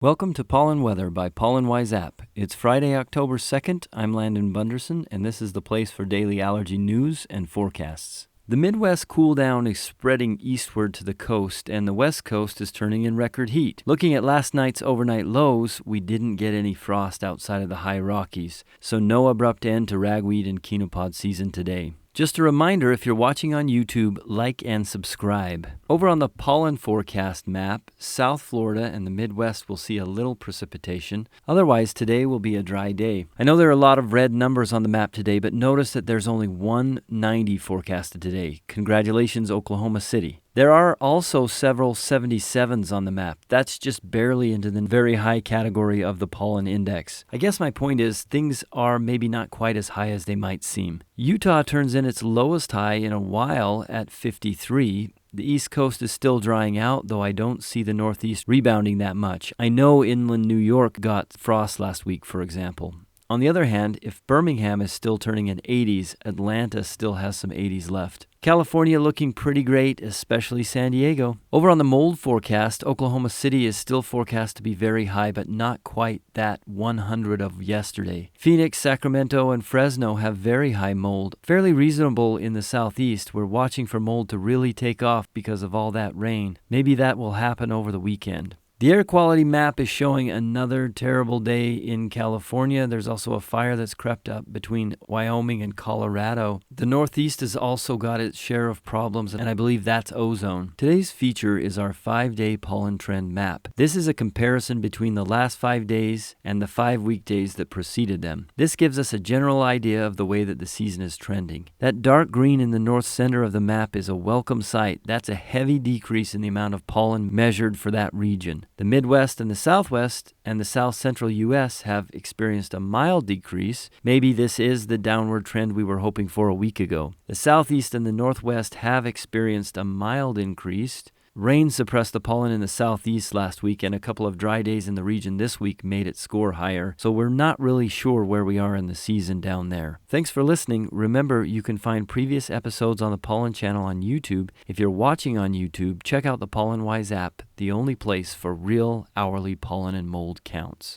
Welcome to Pollen Weather by Pollen Wise App. It's Friday, October 2nd. I'm Landon Bunderson, and this is the place for daily allergy news and forecasts. The Midwest cool down is spreading eastward to the coast, and the West Coast is turning in record heat. Looking at last night's overnight lows, we didn't get any frost outside of the high Rockies, so no abrupt end to ragweed and chenopod season today. Just a reminder, if you're watching on YouTube, like and subscribe. Over on the pollen forecast map, South Florida and the Midwest will see a little precipitation. Otherwise, today will be a dry day. I know there are a lot of red numbers on the map today, but notice that there's only 190 forecasted today. Congratulations, Oklahoma City. There are also several 77s on the map. That's just barely into the very high category of the pollen index. I guess my point is things are maybe not quite as high as they might seem. Utah turns in its lowest high in a while at 53. The East Coast is still drying out, though I don't see the Northeast rebounding that much. I know inland New York got frost last week, for example. On the other hand, if Birmingham is still turning in 80s, Atlanta still has some 80s left. California looking pretty great, especially San Diego. Over on the mold forecast, Oklahoma City is still forecast to be very high, but not quite that 100 of yesterday. Phoenix, Sacramento, and Fresno have very high mold. Fairly reasonable in the southeast. We're watching for mold to really take off because of all that rain. Maybe that will happen over the weekend. The air quality map is showing another terrible day in California. There's also a fire that's crept up between Wyoming and Colorado. The Northeast has also got its share of problems, and I believe that's ozone. Today's feature is our 5-day pollen trend map. This is a comparison between the last 5 days and the 5 weekdays that preceded them. This gives us a general idea of the way that the season is trending. That dark green in the north center of the map is a welcome sight. That's a heavy decrease in the amount of pollen measured for that region. The Midwest and the Southwest and the South Central U.S. have experienced a mild decrease. Maybe this is the downward trend we were hoping for a week ago. The Southeast and the Northwest have experienced a mild increase. Rain suppressed the pollen in the southeast last week, and a couple of dry days in the region this week made it score higher, so we're not really sure where we are in the season down there. Thanks for listening. Remember, you can find previous episodes on the Pollen Channel on YouTube. If you're watching on YouTube, check out the Pollen Wise app, the only place for real hourly pollen and mold counts.